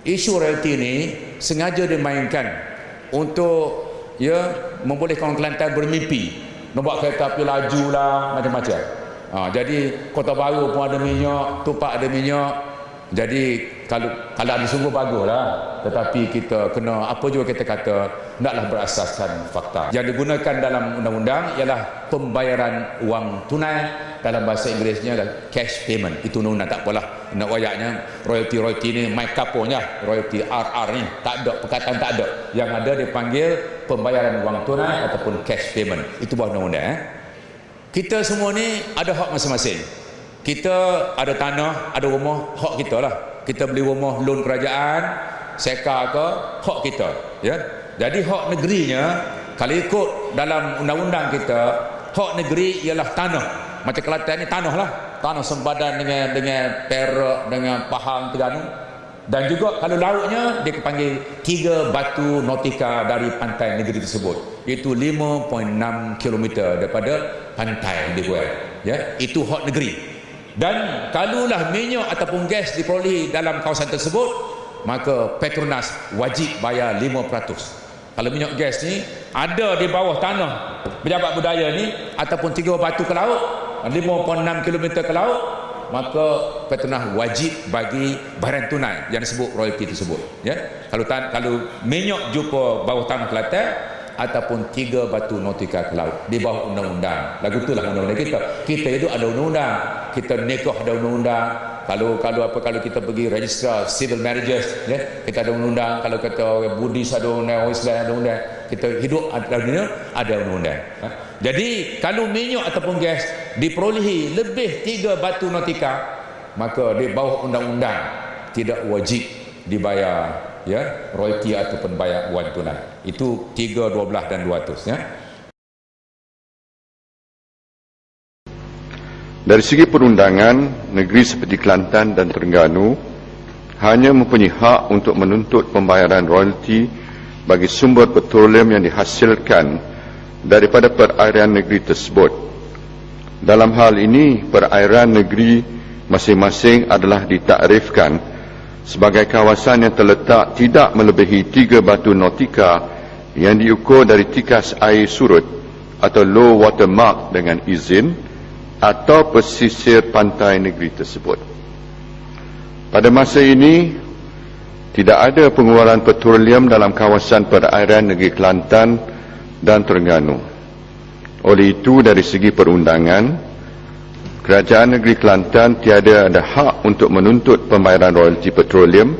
Isu royalti ni sengaja dimainkan untuk membolehkan orang Kelantan bermimpi nak buat kereta api laju lah, macam-macam. Jadi Kota Baru pun ada minyak, Tupak ada minyak. Jadi kalau ada sungguh baguslah, tetapi kita kena apa juga kita kata naklah berasaskan fakta. Yang digunakan dalam undang-undang ialah pembayaran wang tunai, dalam bahasa Inggerisnya adalah cash payment. Itu undang-undang, tak apalah nak wayaknya royalty ni mai kaponya, royalty RR ni tak ada, perkataan tak ada. Yang ada dipanggil pembayaran wang tunai ataupun cash payment. Itu bawah undang-undang. Kita semua ni ada hak masing-masing. Kita ada tanah, ada rumah, hak kita lah. Kita beli rumah loan kerajaan, seka ke, hak kita. Ya. Jadi hak negerinya, kalau ikut dalam undang-undang kita, hak negeri ialah tanah. Macam Kelantan ni tanah lah. Tanah sempadan dengan Perak, dengan Pahang, Terengganu. Dan juga kalau lautnya, dia panggil 3 batu nautika dari pantai negeri tersebut. Iaitu 5.6 km daripada pantai dibuat. Ya, itu hak negeri. Dan kalaulah minyak ataupun gas diperolehi dalam kawasan tersebut, maka Petronas wajib bayar 5%. Kalau minyak gas ni ada di bawah tanah pejabat budaya ni ataupun 3 batu ke laut, 5.6 km ke laut, maka Petronas wajib bagi bayaran tunai yang disebut royalty tersebut. Ya, kalau minyak jumpa bawah tanah Kelantan ataupun 3 batu nautika ke laut di bawah undang-undang. Lagu itulah undang-undang kita. Kita itu ada undang-undang. Kita nikah ada undang-undang. Kalau kita pergi register civil marriages, ya, kita ada undang-undang. Kalau kata orang Buddhis ada undang, orang Islam ada undang. Kita hidup ada undang-undang. Jadi kalau minyak ataupun gas diperolehi lebih 3 batu nautika, maka di bawah undang-undang tidak wajib dibayar royalty ataupun bayar wang tunai. Itu 3, 12 dan 200 ya. Dari segi perundangan, negeri seperti Kelantan dan Terengganu hanya mempunyai hak untuk menuntut pembayaran royalty bagi sumber petroleum yang dihasilkan daripada perairan negeri tersebut. Dalam hal ini, perairan negeri masing-masing adalah ditakrifkan sebagai kawasan yang terletak tidak melebihi 3 batu nautika yang diukur dari tikas air surut atau low water mark dengan izin atau pesisir pantai negeri tersebut. Pada masa ini, tidak ada pengeluaran petroleum dalam kawasan perairan negeri Kelantan dan Terengganu. Oleh itu, dari segi perundangan, Kerajaan Negeri Kelantan tiada ada hak untuk menuntut pembayaran royalti petroleum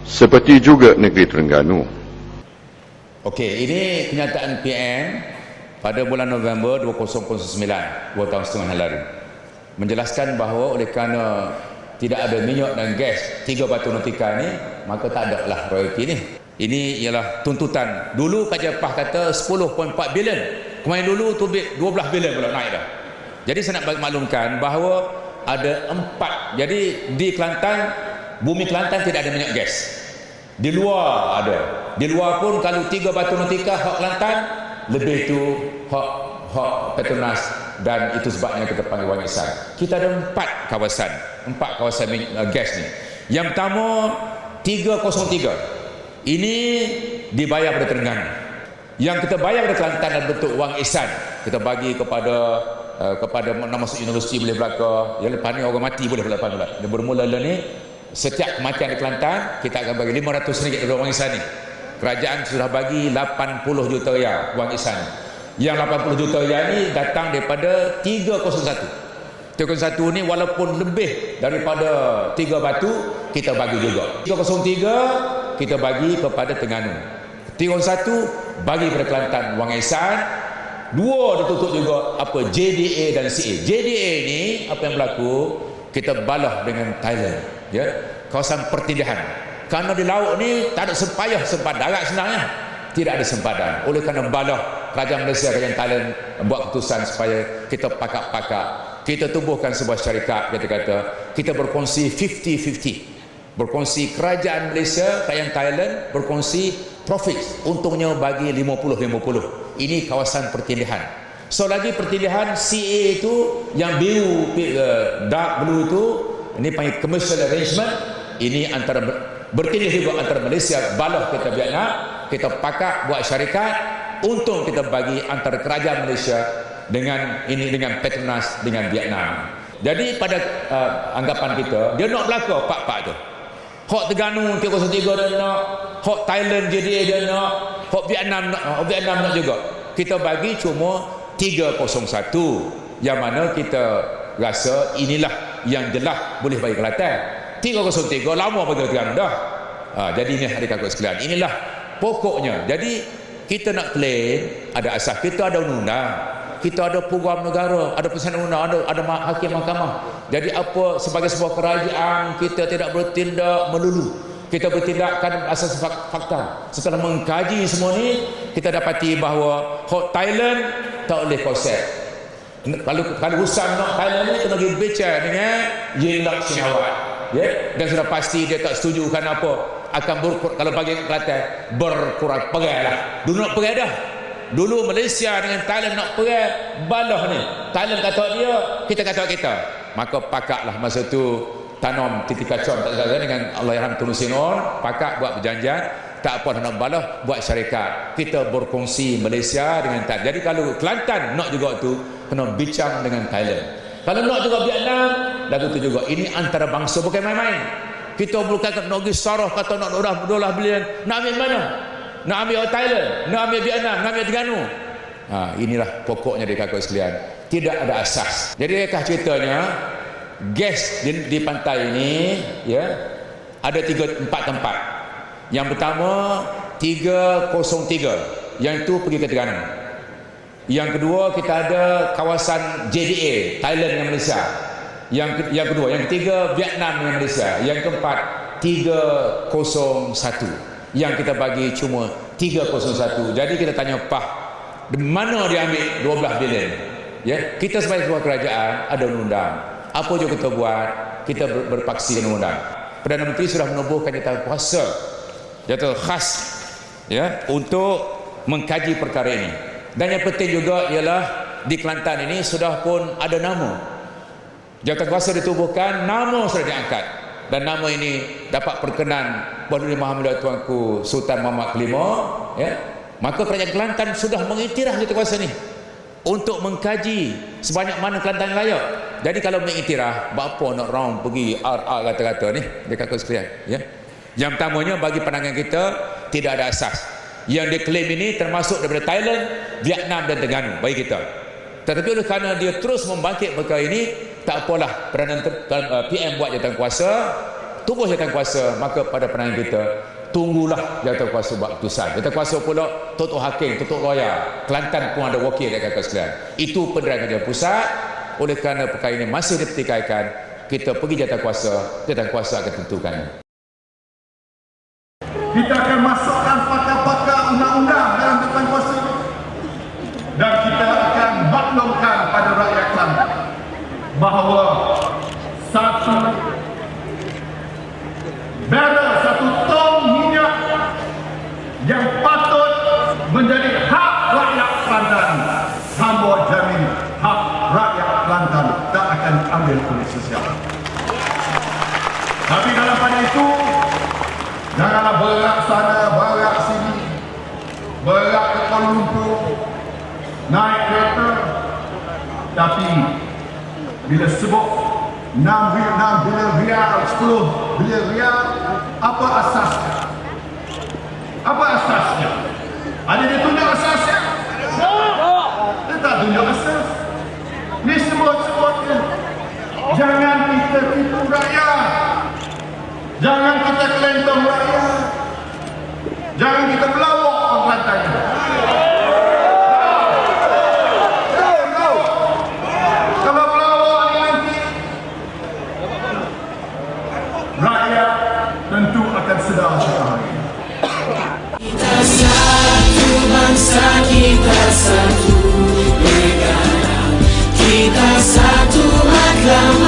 seperti juga Negeri Terengganu. Okey, ini kenyataan PM pada bulan November 2009, 2 tahun setengah lalu. Menjelaskan bahawa oleh kerana tidak ada minyak dan gas 3 batu nautika ni, maka tak ada lah royalti ni. Ini ialah tuntutan. Dulu Kajian PAH kata 10.4 bilion. Kemarin dulu tu 12 bilion pula naik dah. Jadi saya nak bagi maklumkan bahawa ada 4. Jadi di Kelantan, bumi Kelantan tidak ada minyak gas. Di luar ada. Di luar pun kalau 3 batu nautika hak Kelantan, lebih itu hak Petronas, dan itu sebabnya kita panggil wangisan. Kita ada 4 kawasan gas ni. Yang pertama 303. Ini dibayar pada Terengganu. Yang kita bayar pada Kelantan dalam bentuk wang ihsan. Kita bagi kepada nak masuk universiti boleh belaka, ya, lepas ni orang mati boleh belaka pula. Dia bermula ni setiap kematian di Kelantan kita akan bagi RM500 dari wang ihsan ni. Kerajaan sudah bagi 80 juta riyal wang ihsan. Yang 80 juta riyal ni datang daripada 301. 301 ni walaupun lebih daripada 3 batu, kita bagi juga. 303 kita bagi kepada Terengganu. 301 bagi kepada Kelantan wang ihsan. 2 ditutup juga apa JDA dan CA. JDA ni apa yang berlaku, kita balah dengan Thailand, ya, kawasan pertindihan. Kerana di laut ni tak ada sempat darat senangnya. Tidak ada sempadan. Oleh kerana balah, kerajaan Malaysia, kerajaan Thailand buat keputusan supaya kita pakak-pakak. Kita tubuhkan sebuah syarikat, kita berkongsi 50-50. Berkongsi kerajaan Malaysia, kerajaan Thailand berkongsi profit, untungnya bagi 50-50. Ini kawasan pertindihan. So lagi pertindihan CA itu yang biru, dark blue itu, ini panggil commercial arrangement. Ini antara bertindih juga antara Malaysia, Baloh kita Vietnam, kita pakat buat syarikat, untung kita bagi antara kerajaan Malaysia dengan Petronas dengan Vietnam. Jadi pada anggapan kita, dia nak belaka pak-pak tu. Hak Terengganu 303 dia nak, hak Thailand JDA dia nak, hak Vietnam nak juga. Kita bagi cuma 301, yang mana kita rasa inilah yang jelas boleh bagi Kelantan. 303 lama bagi Terengganu dah. Jadi ni adik-adik sekalian, inilah pokoknya. Jadi kita nak claim ada asas, kita ada undang-undang, kita ada program negara, ada pesanan undang, ada hakim mahkamah. Jadi apa, sebagai sebuah kerajaan, kita tidak bertindak melulu, kita bertindakkan asas fakta. Setelah mengkaji semua ni, kita dapati bahawa hak Thailand tak boleh konsep. Kalau urusan nak Thailand ni, kena pergi bicara dengan Yingluck Shinawatra, ya? Dan sudah pasti dia tak setuju kerana apa, akan kalau bagi Kelantan berkurang perai lah. Dulu nak perai dah. Dulu Malaysia dengan Thailand nak perai Baloh ni. Thailand kata dia, kita kata kita. Maka pakatlah masa tu tanam titik kacau tak salah dengan Allahyarham Tun Sinon, pakat buat perjanjian, tak apa nak Baloh buat syarikat. Kita berkongsi Malaysia dengan Thailand. Jadi kalau Kelantan nak juga tu, kena bincang dengan Thailand. Kalau nak juga Vietnam, lagu tu juga. Ini antara bangsa bukan main-main. Kita bukan nak pergi Sarah kata nak $12 bilion. Nak ambil mana? Nak ambil Thailand, nak ambil Vietnam, nak ambil Terengganu. Inilah pokoknya di kakak sekalian. Tidak ada asas. Jadi kah ceritanya, gas di pantai ini, ya, ada 4 tempat. Yang pertama 303, yang itu pergi ke Terengganu. Yang kedua kita ada kawasan JDA, Thailand dengan Malaysia. Yang kedua, yang ketiga Vietnam dengan Malaysia. Yang keempat 301, yang kita bagi cuma 301. Jadi kita tanya Pak, di mana dia ambil 12 bilion? Ya, kita sebagai sebuah kerajaan ada undang. Apa juga kita buat, kita berpaksi dengan undang. Perdana Menteri sudah menubuhkan jawatan khas, ya, untuk mengkaji perkara ini. Dan yang penting juga ialah di Kelantan ini sudah pun ada nama. Jawatan kuasa ditubuhkan, nama sudah diangkat. Dan nama ini dapat perkenan Berdiri Muhammad Tuanku Sultan Muhammad Kelima, ya. Maka kerajaan Kelantan sudah mengiktiraf jawatan kuasa ini untuk mengkaji sebanyak mana Kelantan layak. Jadi kalau mengiktiraf, bapa nak round pergi RR kata-kata ni dekat sekalian, ya. Yang pertamanya bagi pandangan kita tidak ada asas. Yang diklaim ini termasuk daripada Thailand, Vietnam dan Terengganu bagi kita. Tetapi oleh kerana dia terus membangkit perkara ini, tak apalah PM buat jawatan kuasa, tubuh jawatan kuasa, maka pada pandangan kita tunggulah jawatan kuasa buat keputusan. Jawatan kuasa pula tutup hakim, tutup lawyer. Kelantan pun ada wakil dekat kakak sekalian. Itu penderangan jawatan pusat. Oleh kerana perkara ini masih dipertikaikan, kita pergi jawatan kuasa akan tentukan. Kita akan masukkan pakar-pakar undang-undang dalam jawatan kuasa ini, dan kita akan maklumkan pada rakyat Kelantan bahawa satu tong minyak yang patut menjadi hak rakyat Kelantan, hamba jamin hak rakyat Kelantan tak akan ambil oleh sesiapa. Tapi dalam pada itu, janganlah berak sana, berak sini, berak ke Kuala Lumpur, naik kereta. Tapi bila sebut 6 bilion rial, 10 bilion rial, apa asasnya? Apa asasnya? Ada dia tunjuk asasnya? Dia tak tunjuk asas. Ni sebut-sebutnya. Jangan kita tipu rakyat. Jangan kita kelentong rakyat. Jangan kita melawak orang Kelantan. Kalau melawak ni nanti, rakyat tentu akan sedar sekali. Kita satu bangsa, kita satu negara, kita satu agama.